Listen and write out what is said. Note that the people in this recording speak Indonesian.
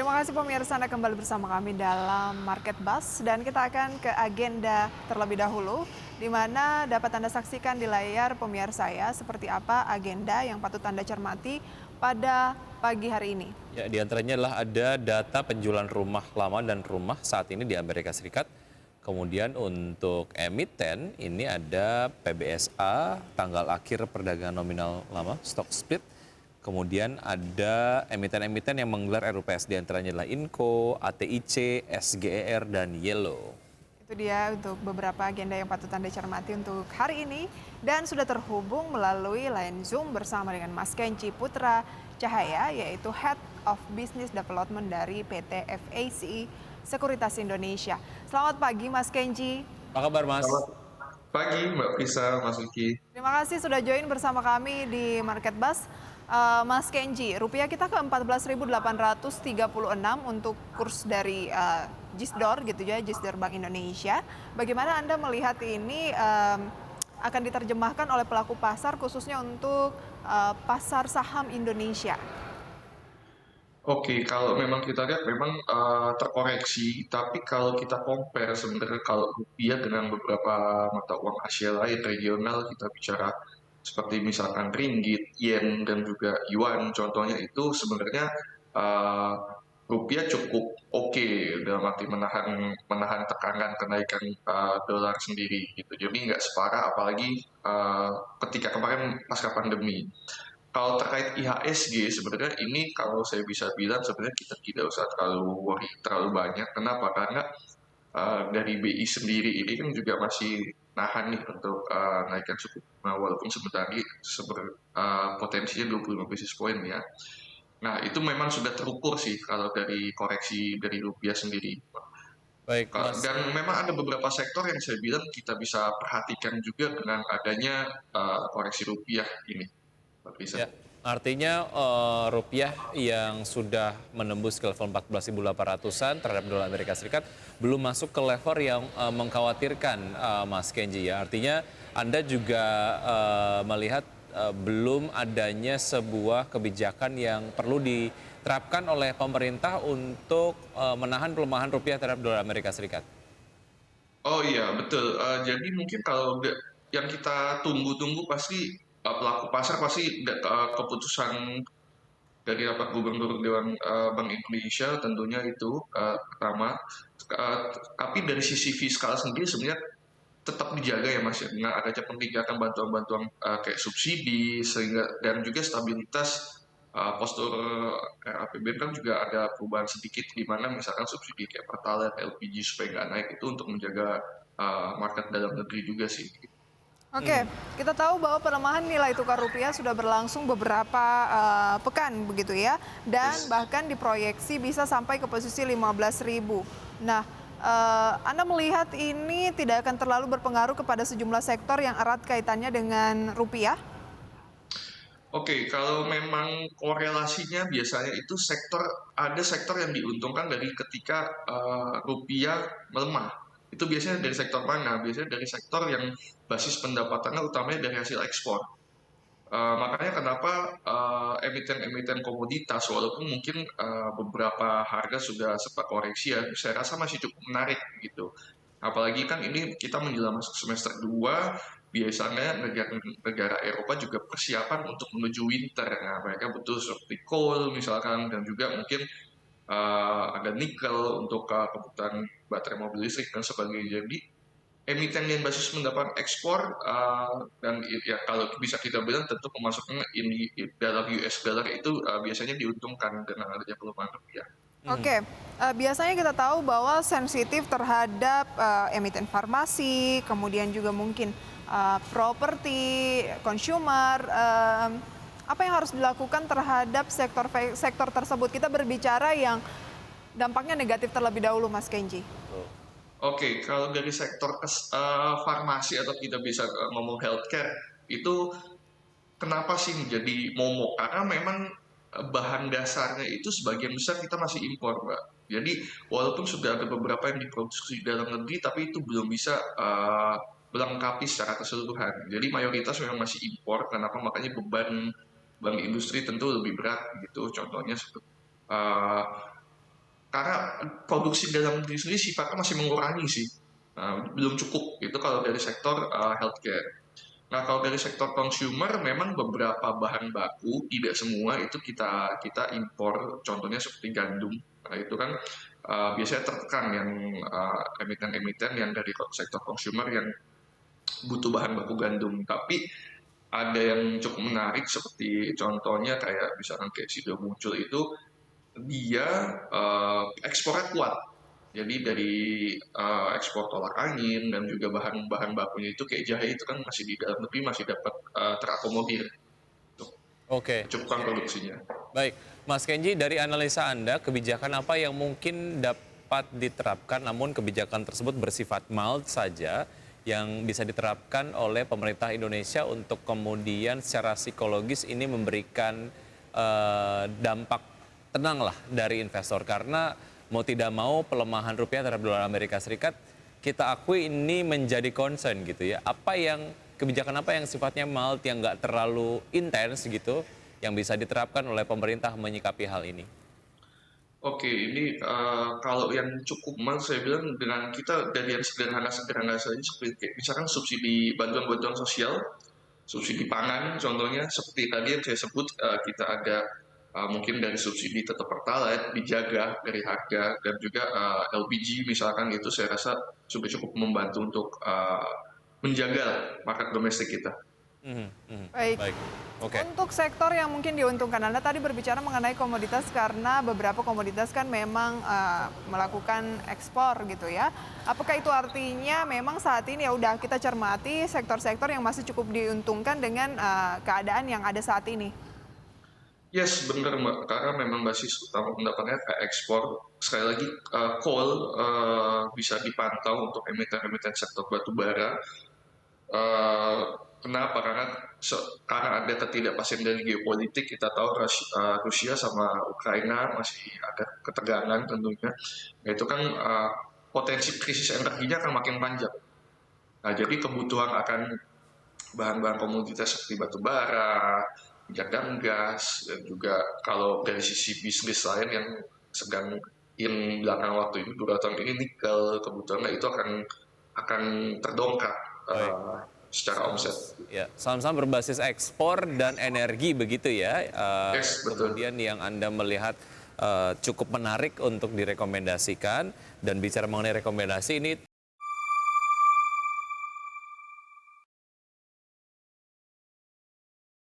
Terima kasih pemirsa Anda kembali bersama kami dalam Market Buzz dan kita akan ke agenda terlebih dahulu di mana dapat Anda saksikan di layar pemirsa ya seperti apa agenda yang patut Anda cermati pada pagi hari ini. Ya, di antaranya adalah ada data penjualan rumah lama dan rumah saat ini di Amerika Serikat. Kemudian untuk emiten ini ada PBSA, tanggal akhir perdagangan nominal lama, stock split. Kemudian ada emiten-emiten yang menggelar RUPS, di antaranya adalah Inco, ATIC, SGER, dan Yellow. Itu dia untuk beberapa agenda yang patut Anda cermati untuk hari ini. Dan sudah terhubung melalui line Zoom bersama dengan Mas Kenci Putra Cahaya, yaitu Head of Business Development dari PT FACI Sekuritas Indonesia. Selamat pagi Mas Kenci. Apa kabar Mas? Selamat pagi Mbak Prisa, Mas Uki. Terima kasih sudah join bersama kami di Market Buzz. Mas Kenji, rupiah kita ke 14.836 untuk kurs dari JISDOR gitu ya, JISDOR Bank Indonesia. Bagaimana Anda melihat ini akan diterjemahkan oleh pelaku pasar khususnya untuk pasar saham Indonesia? Oke, kalau memang kita lihat memang terkoreksi, tapi kalau kita compare sebenarnya kalau rupiah dengan beberapa mata uang Asia lain regional, kita bicara seperti misalkan ringgit, yen, dan juga yuan, contohnya itu sebenarnya uh, rupiah cukup oke dalam arti menahan tekanan kenaikan dolar sendiri gitu. Jadi nggak separah apalagi ketika kemarin pasca pandemi. Kalau terkait IHSG sebenarnya ini kalau saya bisa bilang sebenarnya kita tidak usah terlalu worry terlalu banyak. Kenapa? Karena dari BI sendiri ini kan juga masih nahan nih untuk naikkan suku bunga walaupun sebenarnya potensinya 25 basis point ya. Nah itu memang sudah terukur sih kalau dari koreksi dari rupiah sendiri. Baik Mas. Dan memang ada beberapa sektor yang saya bilang kita bisa perhatikan juga dengan adanya koreksi rupiah ini. Bisa. Ya, artinya rupiah yang sudah menembus ke level 14.800-an terhadap dolar Amerika Serikat belum masuk ke level yang mengkhawatirkan Mas Kenji ya. Artinya Anda juga melihat belum adanya sebuah kebijakan yang perlu diterapkan oleh pemerintah untuk menahan pelemahan rupiah terhadap dolar Amerika Serikat. Oh iya, betul. Jadi mungkin kalau yang kita tunggu-tunggu pasti pelaku pasar pasti keputusan dari rapat gubernur Dewan Bank Indonesia tentunya itu pertama. Tapi dari sisi fiskal sendiri sebenarnya tetap dijaga ya Mas ya, dengan adanya peningkatan bantuan-bantuan kayak subsidi sehingga dan juga stabilitas postur APBN kan juga ada perubahan sedikit di mana misalkan subsidi kayak Pertalite, LPG supaya nggak naik itu untuk menjaga market dalam negeri juga sih. Oke, kita tahu bahwa pelemahan nilai tukar rupiah sudah berlangsung beberapa pekan begitu ya, dan Yes. bahkan diproyeksi bisa sampai ke posisi 15.000. Nah, Anda melihat ini tidak akan terlalu berpengaruh kepada sejumlah sektor yang erat kaitannya dengan rupiah? Oke, kalau memang korelasinya biasanya itu ada sektor yang diuntungkan dari ketika rupiah melemah. Itu biasanya dari sektor mana? Biasanya dari sektor yang basis pendapatannya utamanya dari hasil ekspor. Makanya kenapa emiten-emiten komoditas walaupun mungkin beberapa harga sudah sempat koreksi ya, saya rasa masih cukup menarik gitu. Apalagi kan ini kita menjelang masuk semester 2, biasanya negara Eropa juga persiapan untuk menuju winter. Nah, mereka butuh seperti coal misalkan dan juga mungkin ada nikel untuk kebutuhan baterai mobil listrik dan sebagainya. Jadi emiten yang basis pendapat ekspor dan ya kalau bisa kita bilang tentu pemasukannya ini dalam US dollar itu biasanya diuntungkan dengan adanya pelemahan rupiah. Oke, biasanya kita tahu bahwa sensitif terhadap emiten farmasi, kemudian juga mungkin properti, consumer. Apa yang harus dilakukan terhadap sektor tersebut? Kita berbicara yang dampaknya negatif terlebih dahulu, Mas Kenji. Oke, kalau dari sektor farmasi atau kita bisa ngomong healthcare itu kenapa sih menjadi momok? Karena memang bahan dasarnya itu sebagian besar kita masih impor, Mbak. Jadi walaupun sudah ada beberapa yang diproduksi di dalam negeri, tapi itu belum bisa melengkapi secara keseluruhan. Jadi mayoritas memang masih impor. Kenapa? Makanya beban bank industri tentu lebih berat gitu. Contohnya seperti produksi dalam negeri sendiri sifatnya masih mengurangi sih. Belum cukup itu kalau dari sektor healthcare. Nah, kalau dari sektor consumer memang beberapa bahan baku, tidak semua itu kita impor, contohnya seperti gandum. Nah, itu kan biasanya tertekan yang emiten-emiten yang dari sektor consumer yang butuh bahan baku gandum. Tapi ada yang cukup menarik seperti contohnya kayak misalkan kayak Sido muncul itu dia ekspornya kuat. Jadi dari ekspor tolak angin dan juga bahan-bahan bakunya itu kayak jahe itu kan masih di dalam negeri masih dapat terakomodir untuk Oke. mencukupkan produksinya. Baik, Mas Kenji, dari analisa Anda, kebijakan apa yang mungkin dapat diterapkan, namun kebijakan tersebut bersifat mild saja, yang bisa diterapkan oleh pemerintah Indonesia untuk kemudian secara psikologis ini memberikan dampak tenang lah dari investor. Karena mau tidak mau pelemahan rupiah terhadap dolar Amerika Serikat, kita akui ini menjadi concern gitu ya. Kebijakan apa yang sifatnya mild, yang nggak terlalu intens gitu, yang bisa diterapkan oleh pemerintah menyikapi hal ini? Oke, ini kalau yang cukup mal saya bilang dengan kita dari yang sederhana-sederhana saja seperti kayak misalkan subsidi bantuan-bantuan sosial, subsidi pangan contohnya seperti tadi yang saya sebut kita ada mungkin dari subsidi tetap pertalite dijaga dari harga dan juga LPG misalkan itu saya rasa sudah cukup membantu untuk menjaga market domestik kita. Baik. Baik, oke. Untuk sektor yang mungkin diuntungkan, Anda tadi berbicara mengenai komoditas karena beberapa komoditas kan memang melakukan ekspor gitu ya. Apakah itu artinya memang saat ini ya udah kita cermati sektor-sektor yang masih cukup diuntungkan dengan keadaan yang ada saat ini? Yes, benar Mbak. Karena memang basis utama pendapatannya kayak ekspor. Sekali lagi, coal bisa dipantau untuk emiten-emiten sektor batu bara. Eh, Kenapa? Karena ada ketidakpastian dari geopolitik. Kita tahu Rusia sama Ukraina masih ada ketegangan tentunya. Nah, itu kan potensi krisis energinya akan makin panjang. Nah, jadi kebutuhan akan bahan-bahan komoditas seperti batu bara, minyak dan gas, dan juga kalau dari sisi bisnis lain yang sedang in belakang waktu ini, 2 tahun ini nikel kebutuhannya itu akan terdongkrak Baik. secara omset. Ya, saham-saham berbasis ekspor dan energi begitu ya. Yes, betul. Kemudian yang Anda melihat cukup menarik untuk direkomendasikan, dan bicara mengenai rekomendasi ini